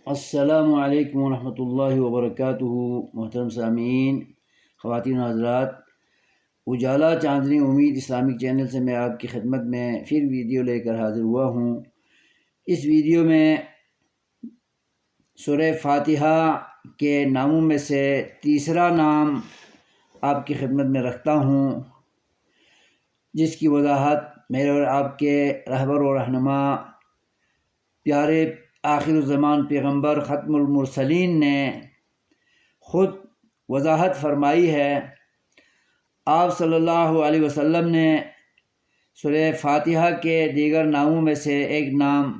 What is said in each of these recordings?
السلام علیکم ورحمۃ اللہ وبرکاتہ۔ محترم سامعین، خواتین و حضرات، اجالا چاندنی امید اسلامک چینل سے میں آپ کی خدمت میں پھر ویڈیو لے کر حاضر ہوا ہوں۔ اس ویڈیو میں سورہ فاتحہ کے ناموں میں سے تیسرا نام آپ کی خدمت میں رکھتا ہوں، جس کی وضاحت میرے اور آپ کے رہبر و رہنما پیارے آخر الزمان پیغمبر ختم المرسلین نے خود وضاحت فرمائی ہے۔ آپ صلی اللہ علیہ وسلم نے سورہ فاتحہ کے دیگر ناموں میں سے ایک نام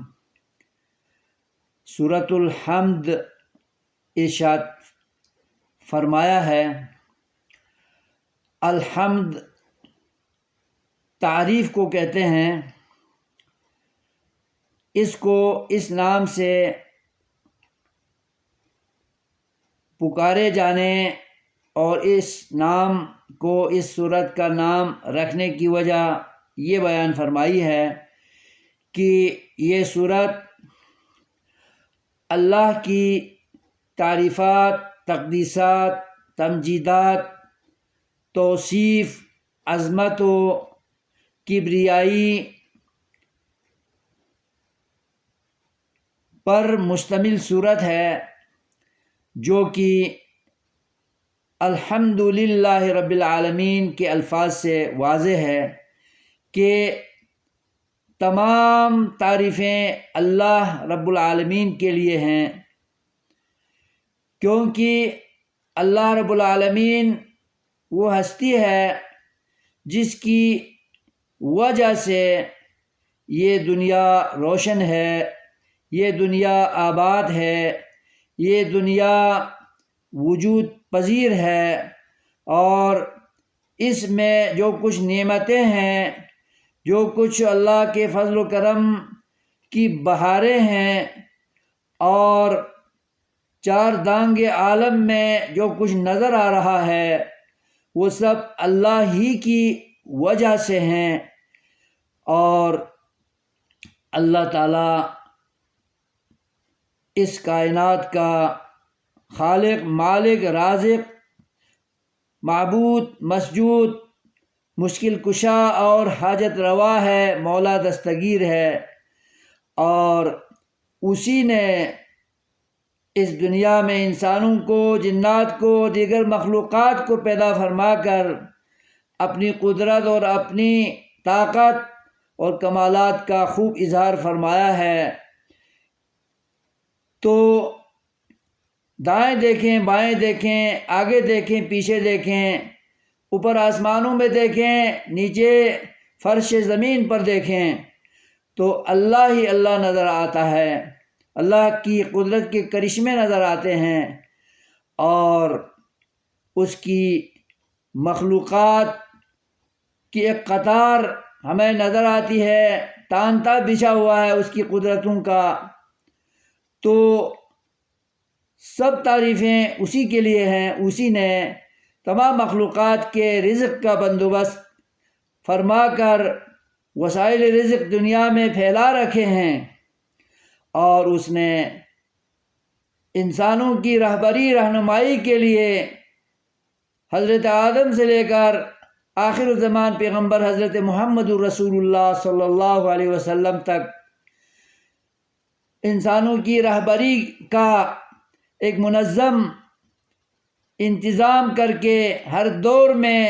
سورۃ الحمد ارشاد فرمایا ہے۔ الحمد تعریف کو کہتے ہیں۔ اس کو اس نام سے پکارے جانے اور اس نام کو اس سورت کا نام رکھنے کی وجہ یہ بیان فرمائی ہے کہ یہ سورت اللہ کی تعریفات، تقدیسات، تمجیدات، توصیف، عظمت و کبریائی پر مشتمل صورت ہے، جو کہ الحمدللہ رب العالمین کے الفاظ سے واضح ہے کہ تمام تعریفیں اللہ رب العالمین کے لیے ہیں، کیونکہ اللہ رب العالمین وہ ہستی ہے جس کی وجہ سے یہ دنیا روشن ہے، یہ دنیا آباد ہے، یہ دنیا وجود پذیر ہے، اور اس میں جو کچھ نعمتیں ہیں، جو کچھ اللہ کے فضل و کرم کی بہاریں ہیں، اور چار دانگ عالم میں جو کچھ نظر آ رہا ہے، وہ سب اللہ ہی کی وجہ سے ہیں۔ اور اللہ تعالیٰ اس کائنات کا خالق، مالک، رازق، معبود، مسجود، مشکل کشا اور حاجت روا ہے، مولا دستگیر ہے، اور اسی نے اس دنیا میں انسانوں کو، جنات کو، دیگر مخلوقات کو پیدا فرما کر اپنی قدرت اور اپنی طاقت اور کمالات کا خوب اظہار فرمایا ہے۔ تو دائیں دیکھیں، بائیں دیکھیں، آگے دیکھیں، پیچھے دیکھیں، اوپر آسمانوں میں دیکھیں، نیچے فرش زمین پر دیکھیں، تو اللہ ہی اللہ نظر آتا ہے، اللہ کی قدرت کے کرشمے نظر آتے ہیں، اور اس کی مخلوقات کی ایک قطار ہمیں نظر آتی ہے، تانتا بچھا ہوا ہے اس کی قدرتوں کا۔ تو سب تعریفیں اسی کے لیے ہیں، اسی نے تمام مخلوقات کے رزق کا بندوبست فرما کر وسائل رزق دنیا میں پھیلا رکھے ہیں، اور اس نے انسانوں کی رہبری، رہنمائی کے لیے حضرت آدم سے لے کر آخر الزمان پیغمبر حضرت محمد الرسول اللہ صلی اللہ علیہ وسلم تک انسانوں کی رہبری کا ایک منظم انتظام کر کے ہر دور میں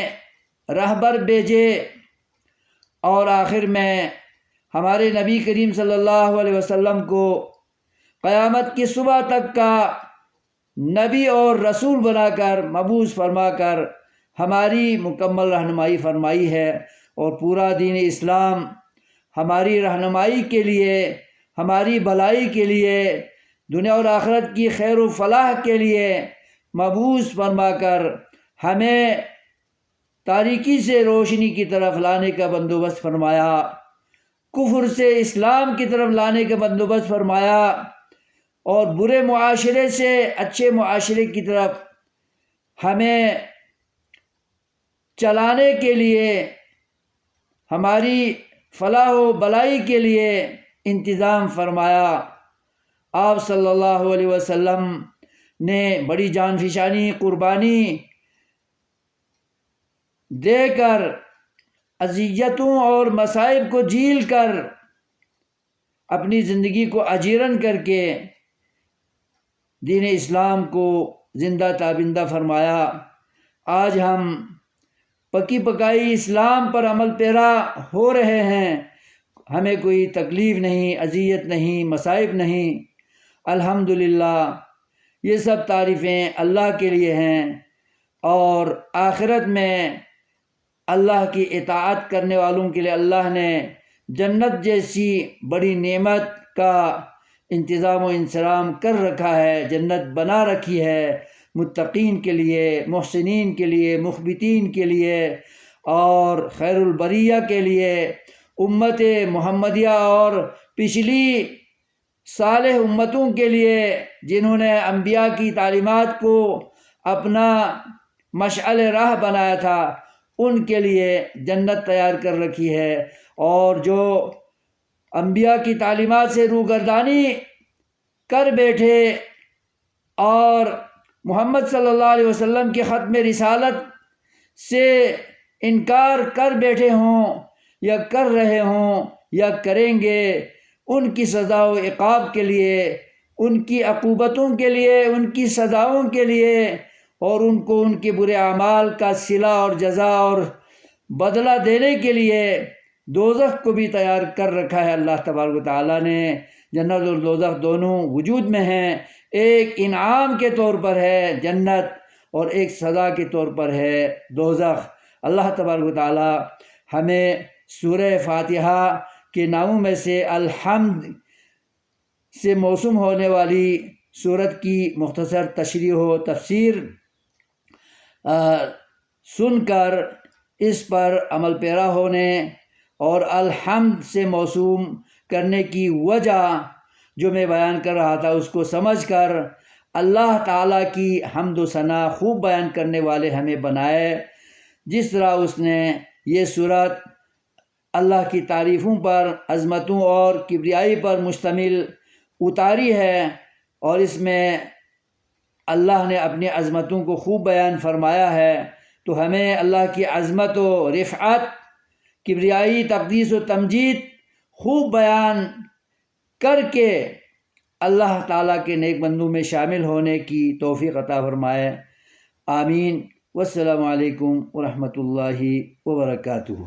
رہبر بھیجے، اور آخر میں ہمارے نبی کریم صلی اللہ علیہ وسلم کو قیامت کی صبح تک کا نبی اور رسول بنا کر مبعوث فرما کر ہماری مکمل رہنمائی فرمائی ہے، اور پورا دین اسلام ہماری رہنمائی کے لیے، ہماری بھلائی کے لیے، دنیا اور آخرت کی خیر و فلاح کے لیے مبعوث فرما کر ہمیں تاریکی سے روشنی کی طرف لانے کا بندوبست فرمایا، کفر سے اسلام کی طرف لانے کا بندوبست فرمایا، اور برے معاشرے سے اچھے معاشرے کی طرف ہمیں چلانے کے لیے، ہماری فلاح و بھلائی کے لیے انتظام فرمایا۔ آپ صلی اللہ علیہ وسلم نے بڑی جان فشانی قربانی دے کر اذیتوں اور مصائب کو جھیل کر اپنی زندگی کو اجیرن کر کے دین اسلام کو زندہ تابندہ فرمایا۔ آج ہم پکی پکائی اسلام پر عمل پیرا ہو رہے ہیں، ہمیں کوئی تکلیف نہیں، اذیت نہیں، مصائب نہیں۔ الحمدللہ یہ سب تعریفیں اللہ کے لیے ہیں، اور آخرت میں اللہ کی اطاعت کرنے والوں کے لیے اللہ نے جنت جیسی بڑی نعمت کا انتظام و انصرام کر رکھا ہے، جنت بنا رکھی ہے متقین کے لیے، محسنین کے لیے، مخبتین کے لیے، اور خیر البریہ کے لیے، امت محمدیہ اور پچھلی صالح امتوں کے لیے جنہوں نے انبیاء کی تعلیمات کو اپنا مشعل راہ بنایا تھا، ان کے لیے جنت تیار کر رکھی ہے۔ اور جو انبیاء کی تعلیمات سے روگردانی کر بیٹھے اور محمد صلی اللہ علیہ وسلم کے ختم رسالت سے انکار کر بیٹھے ہوں یا کر رہے ہوں یا کریں گے، ان کی سزا و عقاب کے لیے، ان کی عقوبتوں کے لیے، ان کی سزاؤں کے لیے، اور ان کو ان کے برے اعمال کا صلہ اور جزا اور بدلہ دینے کے لیے دوزخ کو بھی تیار کر رکھا ہے۔ اللہ تبارک و تعالیٰ نے جنت اور دوزخ دونوں وجود میں ہیں، ایک انعام کے طور پر ہے جنت اور ایک سزا کے طور پر ہے دوزخ۔ اللہ تبارک و تعالیٰ ہمیں سورہ فاتحہ کے ناموں میں سے الحمد سے موسوم ہونے والی سورت کی مختصر تشریح و تفسیر سن کر اس پر عمل پیرا ہونے اور الحمد سے موسوم کرنے کی وجہ جو میں بیان کر رہا تھا اس کو سمجھ کر اللہ تعالیٰ کی حمد و ثنا خوب بیان کرنے والے ہمیں بنائے، جس طرح اس نے یہ سورت اللہ کی تعریفوں پر، عظمتوں اور کبریائی پر مشتمل اتاری ہے، اور اس میں اللہ نے اپنی عظمتوں کو خوب بیان فرمایا ہے۔ تو ہمیں اللہ کی عظمت و رفعت، کبریائی، تقدیس و تمجید خوب بیان کر کے اللہ تعالیٰ کے نیک بندوں میں شامل ہونے کی توفیق عطا فرمائے۔ آمین۔ والسلام علیکم ورحمۃ اللہ وبرکاتہ۔